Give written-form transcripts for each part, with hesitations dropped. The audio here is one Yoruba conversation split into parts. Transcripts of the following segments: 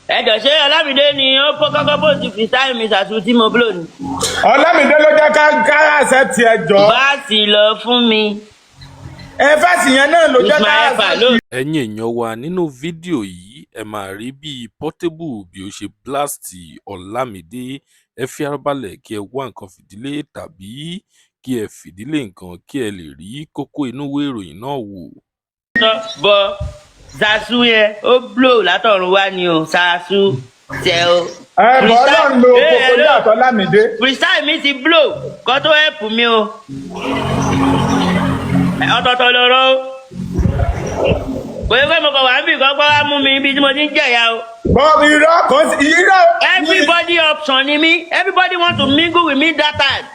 ẹjọ ṣé Ọlámídé ni ó kọ́kọ́ bó ti freestyle mi ṣàtúntò tí mo blow ni. Ọlámídé ló jẹ́ ká accept ẹjọ́. báàsì lọ fún mi. fásì yẹn náà ló jẹ́ ká accept. ẹ̀yin èèyàn wa nínú fídíò yìí ẹ máa rí bí Portable bí ó ṣe blast Ọlámídé. Ẹ fi ara balẹ̀ kí ẹ wá nǹkan fìdílé tàbí kí ẹ fìdílé nǹkan kí ẹ lè rí kókó inú ìwé ìròyìn náà wò. bọ Zazu yẹn ó blow látọ̀run wá ni o Zazu tẹ o. bọ́ Ọlọ́run lo kókó ní àtọ́lámídé. freestyle mi ti blow kó tó help mi o. ọ̀tọ̀ọ̀tọ̀ lọ́rọ̀ o. pé mo kàn wá ń bì kọ́ pé wá mú mi ibi tí mo ti ń jẹ̀yà o. bọ́ irọ́ kan sí irọ́. everybody option ni mi everybody want to mingle with me that time.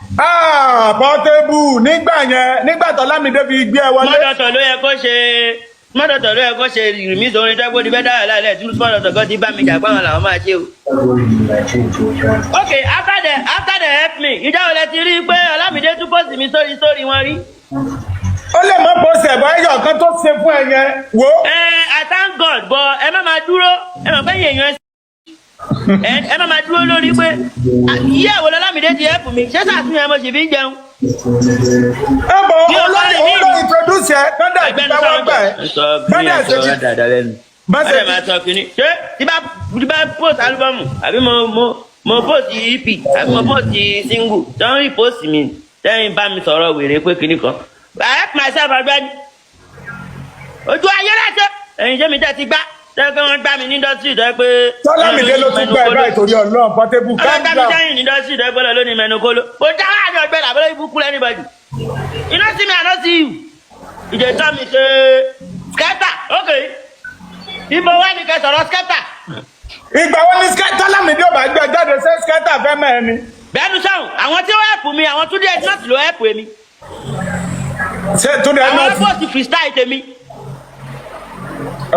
Portable nígbà tọ́lámídé fi gbé ẹ wọlé. mọ́dọ̀tọ̀ ló yẹ kó ṣe rìmíìsì orin tẹ́gbó ti fẹ́ dáhà láìlẹ̀ tí mọ́dọ̀tọ̀ kan ti bá mi jà pàwọn làwọn máa ṣe o. okay after the help me ìjà ò lẹ ti rí pé Ọlámídé tún post mi sórí wọn rí. ó lè mọ post ẹ̀bọ̀ ẹ̀yọ̀ kan tó ṣe fún ẹ yẹn wo. I thank God but ẹ má máa dúró ẹ mọ̀ pé èèyàn ẹ má máa dúró lórí pé ìyàwó Ọlámídé ti help mi ṣé sàtúnyẹ mo sì fi ń jẹun. ẹ bọ̀ olórí introduce ẹ kọ́ńdà ìgbà wọn gbà ẹ. bẹ́ẹ̀ ṣe ti bẹ́ẹ̀ máa sọ kínní ṣé tí bá post álúbọ̀mù àbí mo post EP àbí mo post single tí wọ́n rí post mi tẹ́yìn bá mi sọ̀rọ̀ wèrè pé kínní kan. I help myself already. Ojú ayé rẹ̀ ṣe. Ẹ̀yin jẹ́ mi tẹ́ ti gbá. Tẹ́ pé wọ́n gbá mi ní industry tẹ́ pé. Ọlámídé ló tún gbá ẹ̀ báyìí torí Ọlọ́run Portable calm down. Ọlọ́gbà mi sẹ́yìn ní industry tẹ́ pé lónìí mẹ́nu kóló. Mo já wà ní ọgbẹ́ làbẹ́lẹ́ ibùkún anybody. You no see me, I no see you. Ìjẹ́ tọ́ mi ṣe skater. Okay. Ibo wá ní kẹ́ sọ̀rọ̀ skater. Ìgbà wo ni Ọlámídé ò bá gbé jáde ṣé skater fẹ́ mẹ́ ẹni. Bẹ́ẹ̀ni sọ̀hún, àwọn tí ó help mi, àwọn Túndé Ednut ló help mi. Ṣé Túndé Ednut? Àwọn ẹgbẹ́ òsì freestyle tèmi.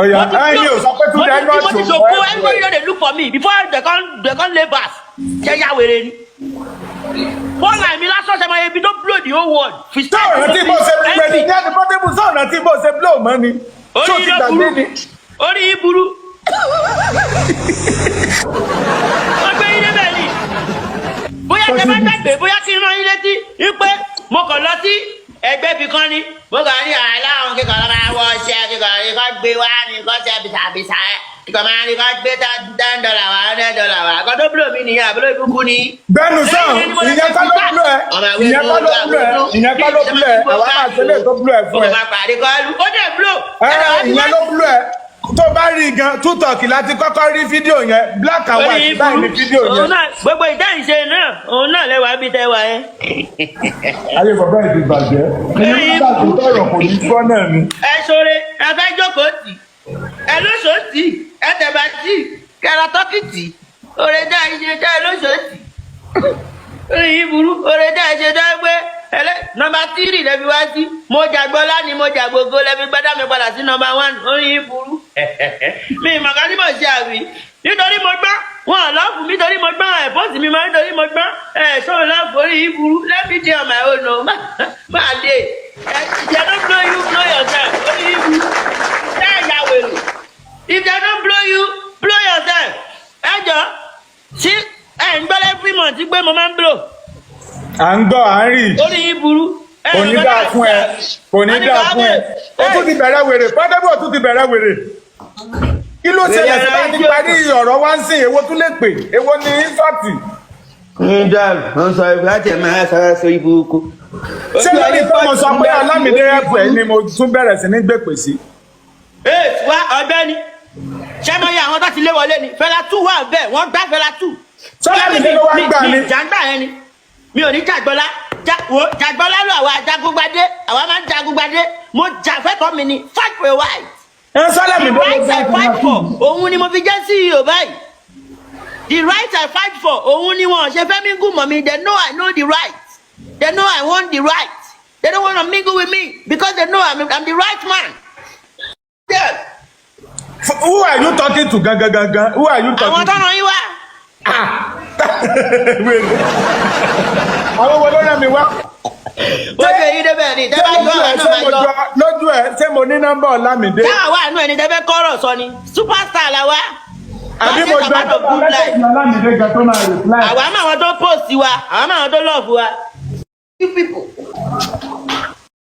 Ọ̀yà ẹ̀yin ò sọ pé Túndé Ednut mo ti sòkó everybody no dey look for me before they come lay back. Ṣé yá wèrè ni? Fọ́ọ̀nù àmì lásán ṣe máa yẹ bí tó blow the whole world. Freestyle sọ̀rọ̀ tí mo ṣe pẹ̀lú ìjáde Portable sọ̀rọ̀ tí mo ṣe blow mọ́ ni. Orí ló burú. Orí yìí burú. Ọgbẹ́ yín débẹ̀ ni. Bóyá tẹ bá gbàgbé bóyá kí n rán yín létí wípé mo kàn lọ sí ẹgbẹ́ ibì kan ni. Mo kàn ní aláwọn kíkan lọ́ máa wọ ọṣẹ kíkan ní kọ́ gbé wá ní kọ́ ṣe bìsàbìsà ẹ̀. Kíkan máa ní kọ́ gbé $10 wá $100 wá. Kọ́ tó blow mi nìyẹn àbúrò ìbùkún ni. Bẹ́ẹ̀ni sọ̀rọ̀ ìyẹn kọ́ ló blow ẹ̀ ìyẹn kọ́ ló blow ẹ̀ àwa máa ṣẹlẹ̀ tó blow ẹ̀ fún ẹ. Ó máa pàdé kọ́ọ̀lù ó dẹ̀ blow. Ìyẹn ló blow ẹ̀. Tó bá rí gan tútọ̀kì láti kọ́kọ́ rí fídíò yẹn black and white báyìí ní fídíò yẹn. Gbogbo ìdáhìnṣe náà òun náà lẹ́wà bí tẹ́wà yẹn. Ayé bàbá ìdí bàjẹ́. Nígbà tó tọrọ kò ní gbọ́ náà ni. Ẹ ṣoore ẹ fẹ́ jókòó tì ẹ lóṣòó tì ẹ tẹ̀bà tì kẹra tọ́kì tì òrè dá iṣẹ́ dá ẹ lóṣòó tì. Orí yìí burú òrè dá iṣẹ́ dá gbé nọ́mbà 3 lẹ́bi wá sí mo jàgbọ́lá ni mo jàgbogbo lẹ́bi gbádá mi padà sí nọ́mbà 1 orí yìí burú. Mi ìmọ̀ká tí mo ṣe àbí nítorí mo gbọ́ wọn ò lọ́ọ̀fù mi torí mo gbọ́ ẹ̀pọ́sì mi máa ń torí mo gbọ́ sọ̀rọ̀ lọ́ọ̀fù orí yìí burú lẹ́bi dé ọmọ ẹ̀ ònà máa dé if they don't blow you blow yourself orí yìí burú ṣé ẹ̀yà wèrè if they don't blow you blow yourself ẹ jọ sí ẹ̀ ń gbọ́lẹ́ free month pé mo máa ń blow. À ń gbọ́ à ń rí. Orí yìí burú. Kò ní dáa fún ẹ. Kò ní dáa fún ẹ. Ó tún ti bẹ̀rẹ̀ wèrè. Portable ó tún ti bẹ̀rẹ̀ wèrè. Kí ló ṣẹlẹ̀ sí láti parí ọ̀rọ̀ wá ń sìn? Èwo tún lè pè? Èwo ni ínsọ́ọ̀tì? Ń dáàbò, wọ́n sọ ìgbà tí ẹ̀ máa sọ̀rọ̀ sórí burúkú. Ṣé lórí tó mo sọ pé Ọlámídé ẹ̀pù ẹ̀ ni mo tún bẹ̀rẹ̀ sí ní gbèpè sí? Wá ọ̀gbẹ́ni, ṣé mo yẹ àwọn tó ti lé wọlé ni? Fẹ́lá 2 wà bẹ́ẹ̀, wọ́n gbá Fẹ́lá 2. Ọlámídé ló wá gbà ni. Jàǹgbà yẹn ni. Mi ò ní jàgbọ́lá jàgbọ́lá ló àwa jagungbadé àwa máa ń jagungbadé mo jà fẹ́tọ̀ọ́ mi ni fight for a right. Ọlámídé the right I fight for òun ni mo fi jẹ́ CEO báyìí. The right I fight for òun ni wọn ṣe fẹ́ mingle mọ́ mi they know I know the right they know I want the right they don't want to mingle with me because they know I'm the right man. Yeah. Who are you talking to gangan? Who are you talking to? Àwọn tọ́nà yín wá. Àwọn wo ló rẹ̀ mi wá? Wọ́n ṣe yí débẹ̀ ni, tẹ́bá jọ àwọn náà máa jọ. Lójú ẹ̀ ṣé mo ní nọ́mbà Ọlámídé? Táwa wà nù ẹni tẹ́fẹ́ kọ́rọ̀ sọ ni, superstar la wá. àbí mo gba tó bá mẹ́sẹ̀jì Ọlámídé gan tó máa reply. àwa máa wọn tó post wa àwa máa wọn tó love wa. You people.